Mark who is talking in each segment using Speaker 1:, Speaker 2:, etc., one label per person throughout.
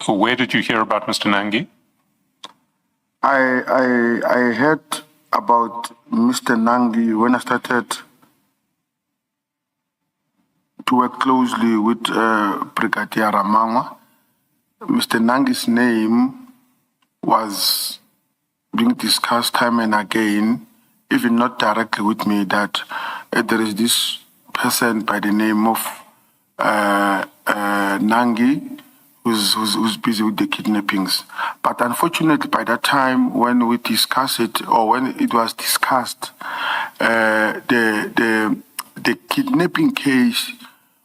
Speaker 1: Where did you hear about Mr. Nangy?
Speaker 2: I heard about Mr. Nangy when I started to work closely with Brigadier Ramangwa. Mr. Nangy's name was being discussed time and again, even not directly with me, that there is this person by the name of Nangy who's busy with the kidnappings. But unfortunately, by that time, when we discussed it, or when it was discussed, the kidnapping case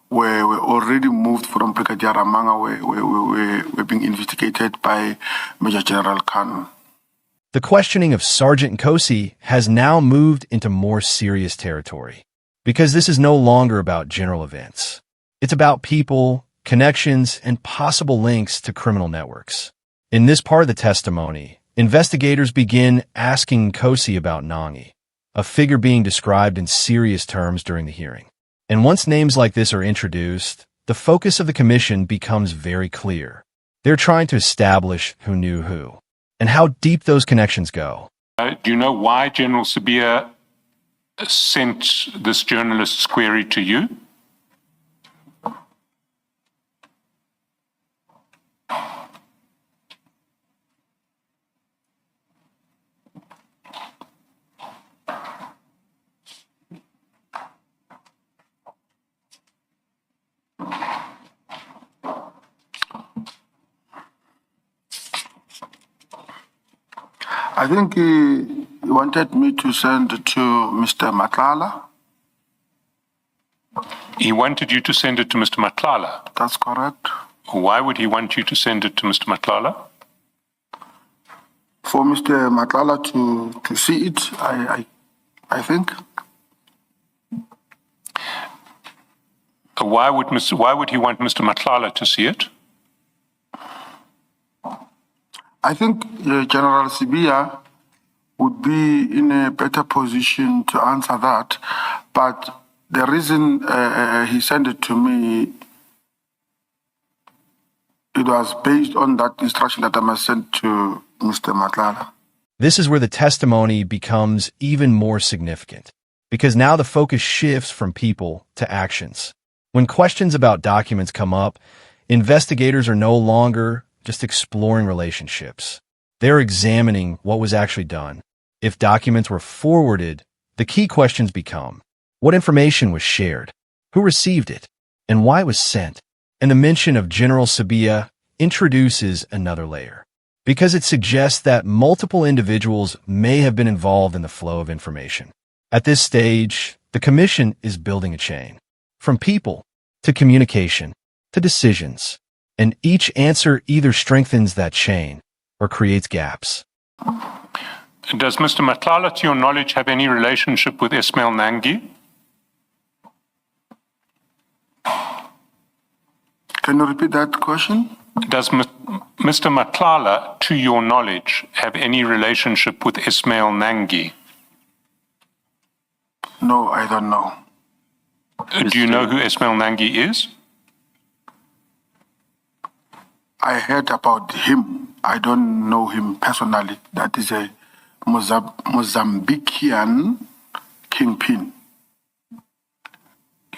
Speaker 2: were already moved from Brigadier Ramanga, were being investigated by Major General Khan.
Speaker 3: The questioning of Sergeant Nkosi has now moved into more serious territory, because this is no longer about general events. It's about people, connections, and possible links to criminal networks. In this part of the testimony, investigators begin asking Nkosi about Nangy, a figure being described in serious terms during the hearing. And once names like this are introduced, the focus of the commission becomes very clear. They're trying to establish who knew who, and how deep those connections go.
Speaker 1: Do you know why General Sibiya sent this journalist's query to you?
Speaker 2: I think he wanted me to send it to Mr. Matlala.
Speaker 1: He wanted you to send it to Mr. Matlala?
Speaker 2: That's correct.
Speaker 1: Why would he want you to send it to Mr. Matlala?
Speaker 2: For Mr. Matlala to see it, I think.
Speaker 1: Why would he want Mr. Matlala to see it?
Speaker 2: I think General Sibiya would be in a better position to answer that, but the reason he sent it to me, it was based on that instruction that I must send to Mr. Matlala.
Speaker 3: This is where the testimony becomes even more significant, because now the focus shifts from people to actions. When questions about documents come up, investigators are no longer just exploring relationships. They're examining what was actually done. If documents were forwarded, the key questions become: what information was shared, who received it, and why it was sent? And the mention of General Sibiya introduces another layer, because it suggests that multiple individuals may have been involved in the flow of information. At this stage, the commission is building a chain, from people to communication to decisions. And each answer either strengthens that chain or creates gaps.
Speaker 1: Does Mr. Matlala, to your knowledge, have any relationship with Ismail Nangy?
Speaker 2: Can you repeat that question?
Speaker 1: Does Mr. Matlala, to your knowledge, have any relationship with Ismail Nangy?
Speaker 2: No, I don't know.
Speaker 1: Do you know who Ismail Nangy is?
Speaker 2: I heard about him. I don't know him personally. That is a Mozambican kingpin.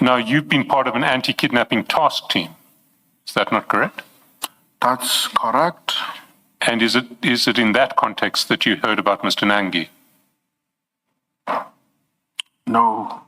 Speaker 1: Now, you've been part of an anti-kidnapping task team. Is that not correct?
Speaker 2: That's correct.
Speaker 1: And is it in that context that you heard about Mr. Nangy?
Speaker 2: No.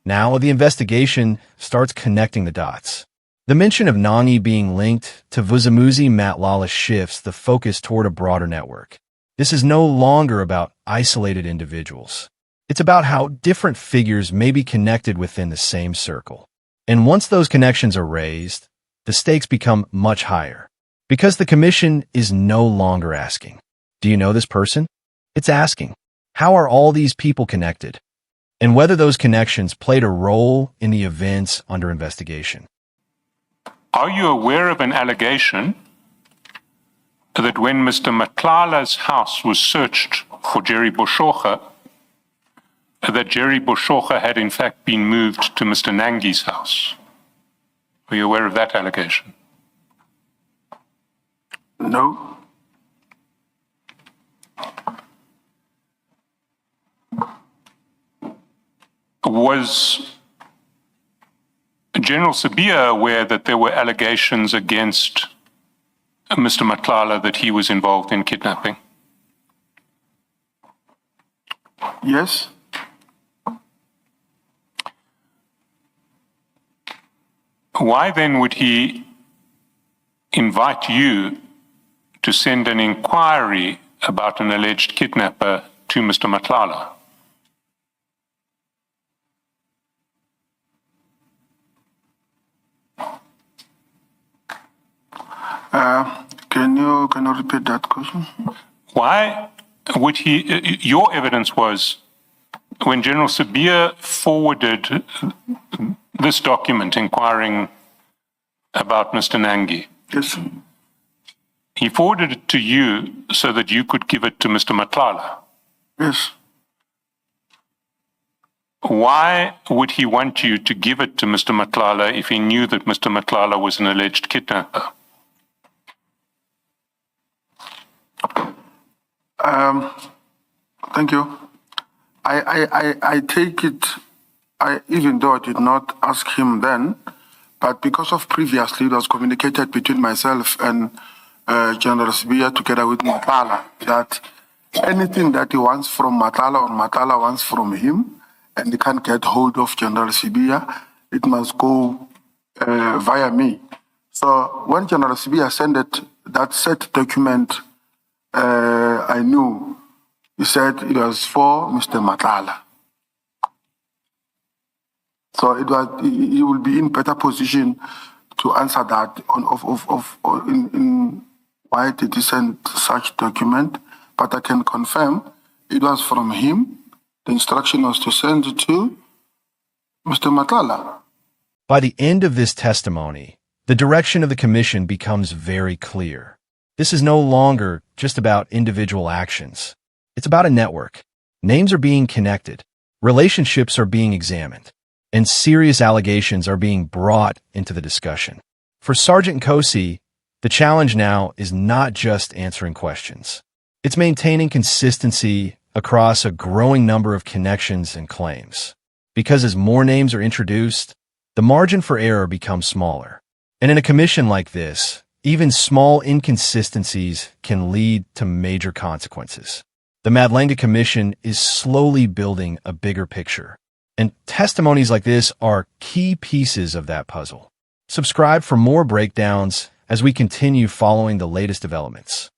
Speaker 3: Now the investigation starts connecting the dots. The mention of Nangy being linked to Vusimuzi Matlala shifts the focus toward a broader network. This is no longer about isolated individuals. It's about how different figures may be connected within the same circle. And once those connections are raised, the stakes become much higher. Because the commission is no longer asking, "Do you know this person?" It's asking, "How are all these people connected?" And whether those connections played a role in the events under investigation.
Speaker 1: Are you aware of an allegation that when Mr. Matlala's house was searched for Jerry Boshoga, that Jerry Boshoga had in fact been moved to Mr. Nangy's house? Are you aware of that allegation?
Speaker 2: No.
Speaker 1: Was General Sibiya aware that there were allegations against Mr. Matlala that he was involved in kidnapping?
Speaker 2: Yes.
Speaker 1: Why then would he invite you to send an inquiry about an alleged kidnapper to Mr. Matlala?
Speaker 2: Can you repeat that question?
Speaker 1: Why would he, your evidence was when General Sibiya forwarded this document inquiring about Mr. Nangy,
Speaker 2: Yes.
Speaker 1: he forwarded it to you so that you could give it to Mr. Matlala.
Speaker 2: Yes.
Speaker 1: Why would he want you to give it to Mr. Matlala if he knew that Mr. Matlala was an alleged kidnapper?
Speaker 2: Thank you. I take it, even though I did not ask him then, but because of previously it was communicated between myself and General Sibiya together with Matlala that anything that he wants from Matlala or Matlala wants from him, and he can't get hold of General Sibiya, it must go via me. So when General Sibiya sent that set document, I knew. He said it was for Mr. Matlala. So he will be in better position to answer that in why did he send such document. But I can confirm it was from him. The instruction was to send it to Mr. Matlala.
Speaker 3: By the end of this testimony, the direction of the commission becomes very clear. This is no longer just about individual actions. It's about a network. Names are being connected, relationships are being examined, and serious allegations are being brought into the discussion. For Sergeant Nkosi, the challenge now is not just answering questions. It's maintaining consistency across a growing number of connections and claims. Because as more names are introduced, the margin for error becomes smaller. And in a commission like this, even small inconsistencies can lead to major consequences. The Madlanga Commission is slowly building a bigger picture, and testimonies like this are key pieces of that puzzle. Subscribe for more breakdowns as we continue following the latest developments.